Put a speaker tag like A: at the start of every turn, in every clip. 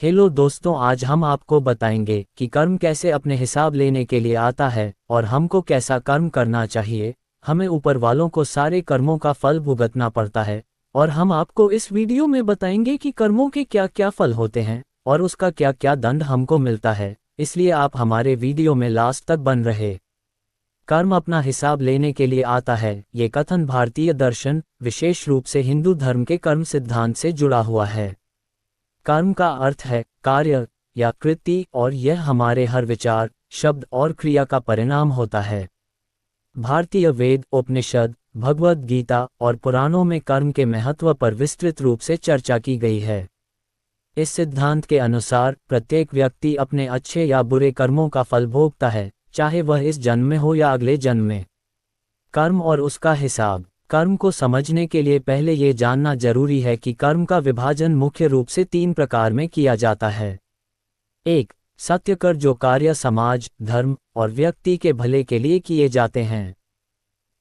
A: Hello दोस्तों, आज हम आपको बताएंगे कि कर्म कैसे अपने हिसाब लेने के लिए आता है और हमको कैसा कर्म करना चाहिए। हमें ऊपर वालों को सारे कर्मों का फल भुगतना पड़ता है और हम आपको इस वीडियो में बताएंगे कि कर्मों के क्या क्या फल होते हैं और उसका क्या क्या दंड हमको मिलता है। इसलिए आप हमारे वीडियो में लास्ट तक बन रहे। कर्म अपना हिसाब लेने के लिए आता है, ये कथन भारतीय दर्शन, विशेष रूप से हिंदू धर्म के कर्म सिद्धांत से जुड़ा हुआ है। कर्म का अर्थ है कार्य या कृति और यह हमारे हर विचार, शब्द और क्रिया का परिणाम होता है। भारतीय वेद, उपनिषद, भगवद गीता और पुराणों में कर्म के महत्व पर विस्तृत रूप से चर्चा की गई है। इस सिद्धांत के अनुसार प्रत्येक व्यक्ति अपने अच्छे या बुरे कर्मों का फल भोगता है, चाहे वह इस जन्म में हो या अगले जन्म में। कर्म और उसका हिसाब। कर्म को समझने के लिए पहले ये जानना जरूरी है कि कर्म का विभाजन मुख्य रूप से 3 प्रकार में किया जाता है। 1. सत्यकर, जो कार्य समाज, धर्म और व्यक्ति के भले के लिए किए जाते हैं।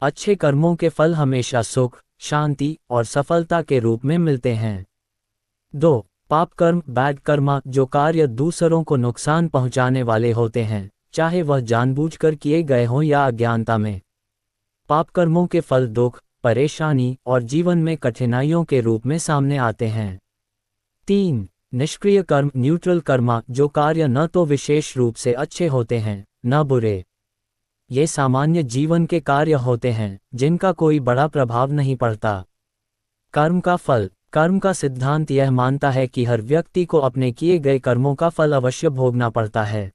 A: अच्छे कर्मों के फल हमेशा सुख, शांति और सफलता के रूप में मिलते हैं। 2. पाप कर्म, बैड कर्मा, जो कार्य दूसरों को नुकसान पहुंचाने वाले होते हैं, चाहे वह जानबूझकर किए गए हों या अज्ञानता में। पाप कर्मों के फल दुख, परेशानी और जीवन में कठिनाइयों के रूप में सामने आते हैं। 3. निष्क्रिय कर्म, न्यूट्रल कर्मा, जो कार्य न तो विशेष रूप से अच्छे होते हैं न बुरे। ये सामान्य जीवन के कार्य होते हैं जिनका कोई बड़ा प्रभाव नहीं पड़ता। कर्म का फल। कर्म का सिद्धांत यह मानता है कि हर व्यक्ति को अपने किए गए कर्मों का फल अवश्य भोगना पड़ता है।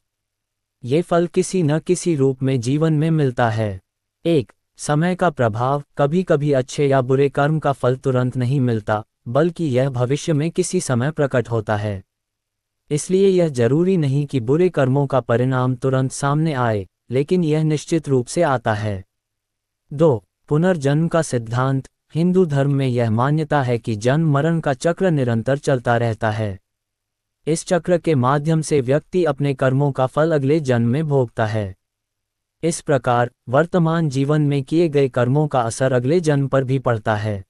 A: ये फल किसी न किसी रूप में जीवन में मिलता है। 1. समय का प्रभाव, कभी कभी अच्छे या बुरे कर्म का फल तुरंत नहीं मिलता, बल्कि यह भविष्य में किसी समय प्रकट होता है। इसलिए यह जरूरी नहीं कि बुरे कर्मों का परिणाम तुरंत सामने आए, लेकिन यह निश्चित रूप से आता है। 2. पुनर्जन्म का सिद्धांत। हिंदू धर्म में यह मान्यता है कि जन्म मरण का चक्र निरंतर चलता रहता है। इस चक्र के माध्यम से व्यक्ति अपने कर्मों का फल अगले जन्म में भोगता है। इस प्रकार वर्तमान जीवन में किए गए कर्मों का असर अगले जन्म पर भी पड़ता है।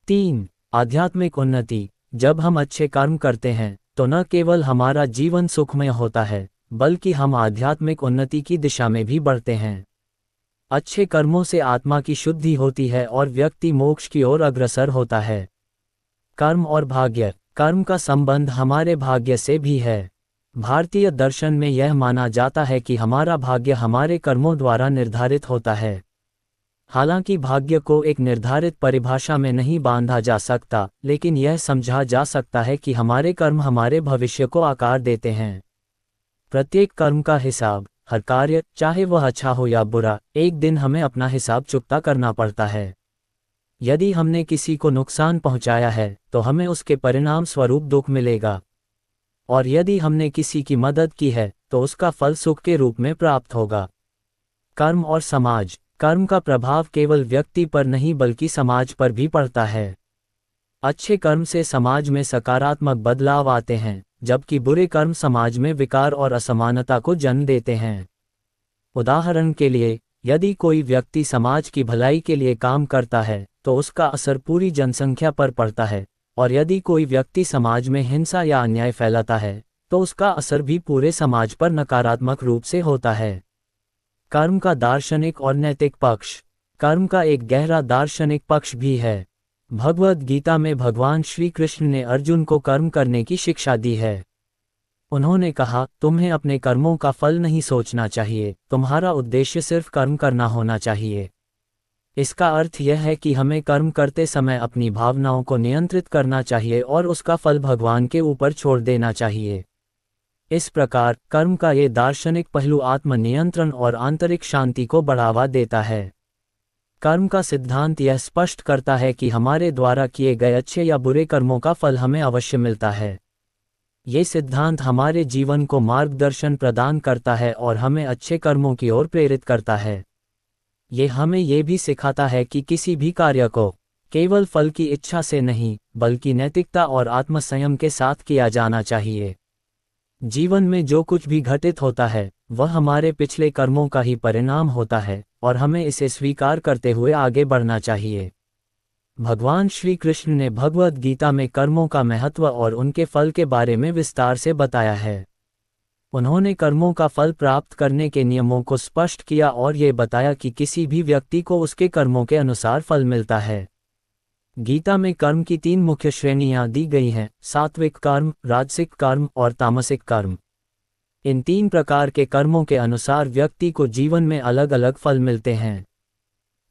A: 3. आध्यात्मिक उन्नति। जब हम अच्छे कर्म करते हैं तो न केवल हमारा जीवन सुखमय होता है, बल्कि हम आध्यात्मिक उन्नति की दिशा में भी बढ़ते हैं। अच्छे कर्मों से आत्मा की शुद्धि होती है और व्यक्ति मोक्ष की ओर अग्रसर होता है। कर्म और भाग्य। कर्म का संबंध हमारे भाग्य से भी है। भारतीय दर्शन में यह माना जाता है कि हमारा भाग्य हमारे कर्मों द्वारा निर्धारित होता है। हालांकि भाग्य को एक निर्धारित परिभाषा में नहीं बांधा जा सकता, लेकिन यह समझा जा सकता है कि हमारे कर्म हमारे भविष्य को आकार देते हैं। प्रत्येक कर्म का हिसाब। हर कार्य, चाहे वह अच्छा हो या बुरा, एक दिन हमें अपना हिसाब चुकता करना पड़ता है। यदि हमने किसी को नुकसान पहुंचाया है तो हमें उसके परिणाम स्वरूप दुख मिलेगा, और यदि हमने किसी की मदद की है तो उसका फल सुख के रूप में प्राप्त होगा। कर्म और समाज। कर्म का प्रभाव केवल व्यक्ति पर नहीं बल्कि समाज पर भी पड़ता है। अच्छे कर्म से समाज में सकारात्मक बदलाव आते हैं, जबकि बुरे कर्म समाज में विकार और असमानता को जन्म देते हैं। उदाहरण के लिए, यदि कोई व्यक्ति समाज की भलाई के लिए काम करता है तो उसका असर पूरी जनसंख्या पर पड़ता है, और यदि कोई व्यक्ति समाज में हिंसा या अन्याय फैलाता है तो उसका असर भी पूरे समाज पर नकारात्मक रूप से होता है। कर्म का दार्शनिक और नैतिक पक्ष। कर्म का एक गहरा दार्शनिक पक्ष भी है। भगवद गीता में भगवान श्री कृष्ण ने अर्जुन को कर्म करने की शिक्षा दी है। उन्होंने कहा, तुम्हें अपने कर्मों का फल नहीं सोचना चाहिए, तुम्हारा उद्देश्य सिर्फ कर्म करना होना चाहिए। इसका अर्थ यह है कि हमें कर्म करते समय अपनी भावनाओं को नियंत्रित करना चाहिए और उसका फल भगवान के ऊपर छोड़ देना चाहिए। इस प्रकार कर्म का ये दार्शनिक पहलू आत्मनियंत्रण और आंतरिक शांति को बढ़ावा देता है। कर्म का सिद्धांत यह स्पष्ट करता है कि हमारे द्वारा किए गए अच्छे या बुरे कर्मों का फल हमें अवश्य मिलता है। ये सिद्धांत हमारे जीवन को मार्गदर्शन प्रदान करता है और हमें अच्छे कर्मों की ओर प्रेरित करता है। ये हमें ये भी सिखाता है कि किसी भी कार्य को केवल फल की इच्छा से नहीं, बल्कि नैतिकता और आत्मसंयम के साथ किया जाना चाहिए। जीवन में जो कुछ भी घटित होता है वह हमारे पिछले कर्मों का ही परिणाम होता है, और हमें इसे स्वीकार करते हुए आगे बढ़ना चाहिए। भगवान श्री कृष्ण ने भगवद गीता में कर्मों का महत्व और उनके फल के बारे में विस्तार से बताया है। उन्होंने कर्मों का फल प्राप्त करने के नियमों को स्पष्ट किया और ये बताया कि किसी भी व्यक्ति को उसके कर्मों के अनुसार फल मिलता है। गीता में कर्म की 3 मुख्य श्रेणियां दी गई हैं: सात्विक कर्म, राजसिक कर्म और तामसिक कर्म। इन 3 प्रकार के कर्मों के अनुसार व्यक्ति को जीवन में अलग अलग फल मिलते हैं।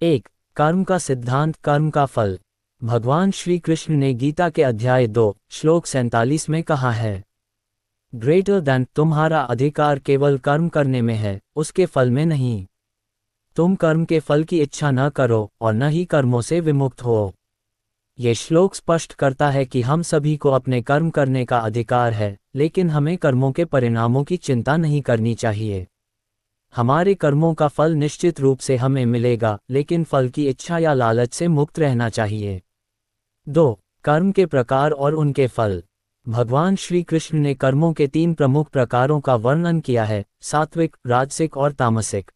A: 1. कर्म का सिद्धांत, कर्म का फल। भगवान श्री कृष्ण ने गीता के अध्याय 2, श्लोक 47 में कहा है, ग्रेटर देन, तुम्हारा अधिकार केवल कर्म करने में है, उसके फल में नहीं। तुम कर्म के फल की इच्छा न करो और न ही कर्मों से विमुक्त हो। ये श्लोक स्पष्ट करता है कि हम सभी को अपने कर्म करने का अधिकार है, लेकिन हमें कर्मों के परिणामों की चिंता नहीं करनी चाहिए। हमारे कर्मों का फल निश्चित रूप से हमें मिलेगा, लेकिन फल की इच्छा या लालच से मुक्त रहना चाहिए। 2. कर्म के प्रकार और उनके फल। भगवान श्री कृष्ण ने कर्मों के 3 प्रमुख प्रकारों का वर्णन किया है: सात्विक, राजसिक और तामसिक।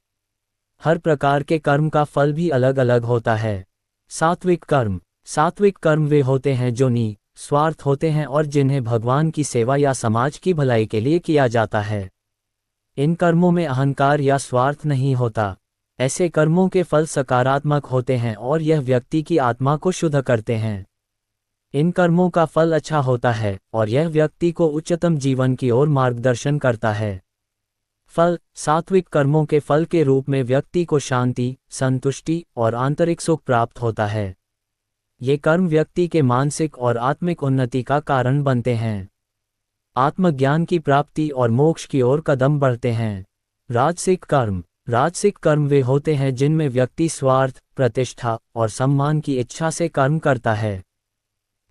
A: हर प्रकार के कर्म का फल भी अलग अलग होता है। सात्विक कर्म वे होते हैं जो निस्वार्थ होते हैं और जिन्हें भगवान की सेवा या समाज की भलाई के लिए किया जाता है। इन कर्मों में अहंकार या स्वार्थ नहीं होता। ऐसे कर्मों के फल सकारात्मक होते हैं और यह व्यक्ति की आत्मा को शुद्ध करते हैं। इन कर्मों का फल अच्छा होता है और यह व्यक्ति को उच्चतम जीवन की ओर मार्गदर्शन करता है। फल। सात्विक कर्मों के फल के रूप में व्यक्ति को शांति, संतुष्टि और आंतरिक सुख प्राप्त होता है। ये कर्म व्यक्ति के मानसिक और आत्मिक उन्नति का कारण बनते हैं। आत्मज्ञान की प्राप्ति और मोक्ष की ओर कदम बढ़ते हैं। राजसिक कर्म वे होते हैं जिनमें व्यक्ति स्वार्थ, प्रतिष्ठा और सम्मान की इच्छा से कर्म करता है।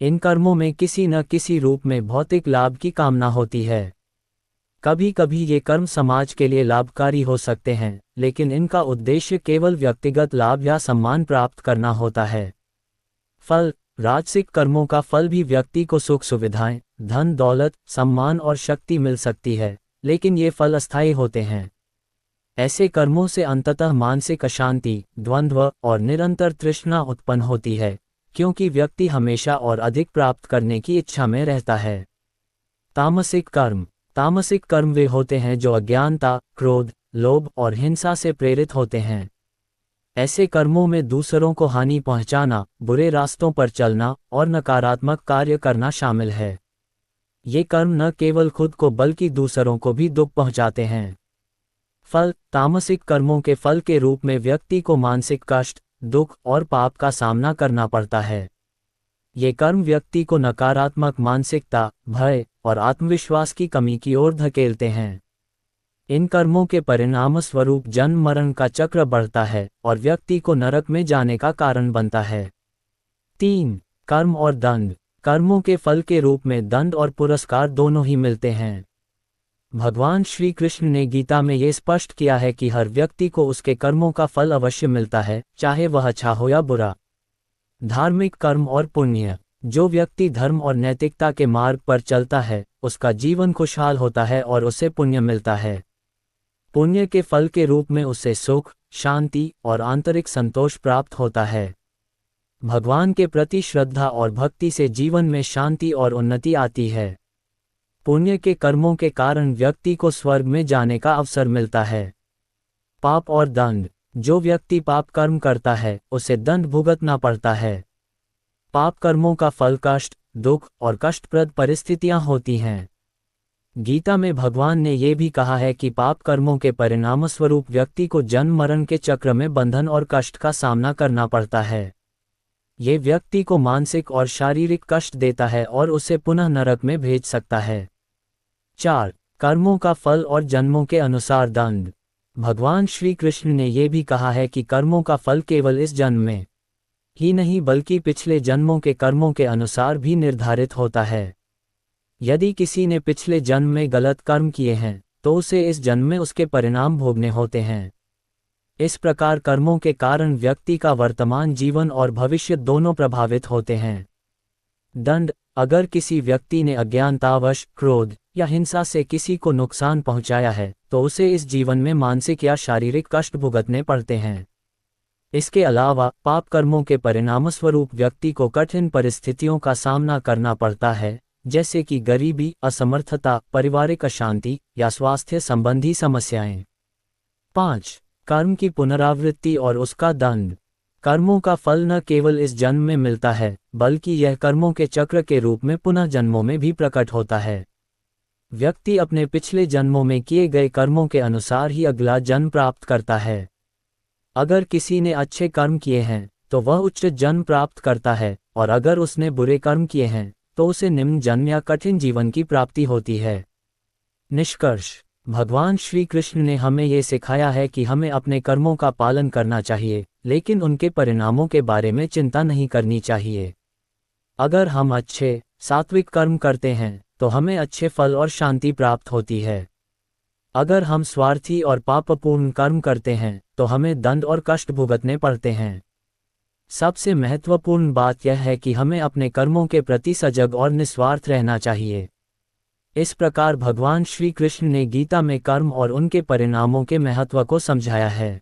A: इन कर्मों में किसी न किसी रूप में भौतिक लाभ की कामना होती है। कभी कभी ये कर्म समाज के लिए लाभकारी हो सकते हैं, लेकिन इनका उद्देश्य केवल व्यक्तिगत लाभ या सम्मान प्राप्त करना होता है। फल। राजसिक कर्मों का फल भी व्यक्ति को सुख सुविधाएं, धन दौलत, सम्मान और शक्ति मिल सकती है, लेकिन ये फल अस्थायी होते हैं। ऐसे कर्मों से अंततः मानसिक अशांति, द्वंद्व और निरंतर तृष्णा उत्पन्न होती है, क्योंकि व्यक्ति हमेशा और अधिक प्राप्त करने की इच्छा में रहता है। तामसिक कर्म वे होते हैं जो अज्ञानता, क्रोध, लोभ और हिंसा से प्रेरित होते हैं। ऐसे कर्मों में दूसरों को हानि पहुंचाना, बुरे रास्तों पर चलना और नकारात्मक कार्य करना शामिल है। ये कर्म न केवल खुद को बल्कि दूसरों को भी दुख पहुंचाते हैं। फल। तामसिक कर्मों के फल के रूप में व्यक्ति को मानसिक कष्ट, दुख और पाप का सामना करना पड़ता है। ये कर्म व्यक्ति को नकारात्मक मानसिकता, भय और आत्मविश्वास की कमी की ओर धकेलते हैं। इन कर्मों के परिणामस्वरूप जन्म मरण का चक्र बढ़ता है और व्यक्ति को नरक में जाने का कारण बनता है। 3. कर्म और दंड। कर्मों के फल के रूप में दंड और पुरस्कार दोनों ही मिलते हैं। भगवान श्री कृष्ण ने गीता में ये स्पष्ट किया है कि हर व्यक्ति को उसके कर्मों का फल अवश्य मिलता है, चाहे वह अच्छा हो या बुरा। धार्मिक कर्म और पुण्य। जो व्यक्ति धर्म और नैतिकता के मार्ग पर चलता है, उसका जीवन खुशहाल होता है और उसे पुण्य मिलता है। पुण्य के फल के रूप में उसे सुख, शांति और आंतरिक संतोष प्राप्त होता है। भगवान के प्रति श्रद्धा और भक्ति से जीवन में शांति और उन्नति आती है। पुण्य के कर्मों के कारण व्यक्ति को स्वर्ग में जाने का अवसर मिलता है। पाप और दंड। जो व्यक्ति पाप कर्म करता है, उसे दंड भुगतना पड़ता है। पाप कर्मों का फल कष्ट, दुख और कष्टप्रद परिस्थितियां होती हैं। गीता में भगवान ने ये भी कहा है कि पाप कर्मों के परिणामस्वरूप व्यक्ति को जन्म मरण के चक्र में बंधन और कष्ट का सामना करना पड़ता है। ये व्यक्ति को मानसिक और शारीरिक कष्ट देता है और उसे पुनः नरक में भेज सकता है। 4. कर्मों का फल और जन्मों के अनुसार दंड। भगवान श्री कृष्ण ने ये भी कहा है कि कर्मों का फल केवल इस जन्म में ही नहीं बल्कि पिछले जन्मों के कर्मों के अनुसार भी निर्धारित होता है। यदि किसी ने पिछले जन्म में गलत कर्म किए हैं, तो उसे इस जन्म में उसके परिणाम भोगने होते हैं। इस प्रकार कर्मों के कारण व्यक्ति का वर्तमान जीवन और भविष्य दोनों प्रभावित होते हैं। दंड। अगर किसी व्यक्ति ने अज्ञानतावश, क्रोध या हिंसा से किसी को नुकसान पहुंचाया है, तो उसे इस जीवन में मानसिक या शारीरिक कष्ट भुगतने पड़ते हैं। इसके अलावा पाप कर्मों के परिणामस्वरूप व्यक्ति को कठिन परिस्थितियों का सामना करना पड़ता है, जैसे कि गरीबी, असमर्थता, पारिवारिक अशांति या स्वास्थ्य संबंधी समस्याएं। 5. कर्म की पुनरावृत्ति और उसका दंड। कर्मों का फल न केवल इस जन्म में मिलता है, बल्कि यह कर्मों के चक्र के रूप में पुनः जन्मों में भी प्रकट होता है। व्यक्ति अपने पिछले जन्मों में किए गए कर्मों के अनुसार ही अगला जन्म प्राप्त करता है। अगर किसी ने अच्छे कर्म किए हैं तो वह उच्च जन्म प्राप्त करता है, और अगर उसने बुरे कर्म किए हैं तो उसे निम्न जन्म या कठिन जीवन की प्राप्ति होती है। निष्कर्ष, भगवान श्री कृष्ण ने हमें ये सिखाया है कि हमें अपने कर्मों का पालन करना चाहिए, लेकिन उनके परिणामों के बारे में चिंता नहीं करनी चाहिए। अगर हम अच्छे, सात्विक कर्म करते हैं तो हमें अच्छे फल और शांति प्राप्त होती है। अगर हम स्वार्थी और पापपूर्ण कर्म करते हैं तो हमें दंड और कष्ट भुगतने पड़ते हैं। सबसे महत्वपूर्ण बात यह है कि हमें अपने कर्मों के प्रति सजग और निस्वार्थ रहना चाहिए। इस प्रकार भगवान श्री कृष्ण ने गीता में कर्म और उनके परिणामों के महत्व को समझाया है।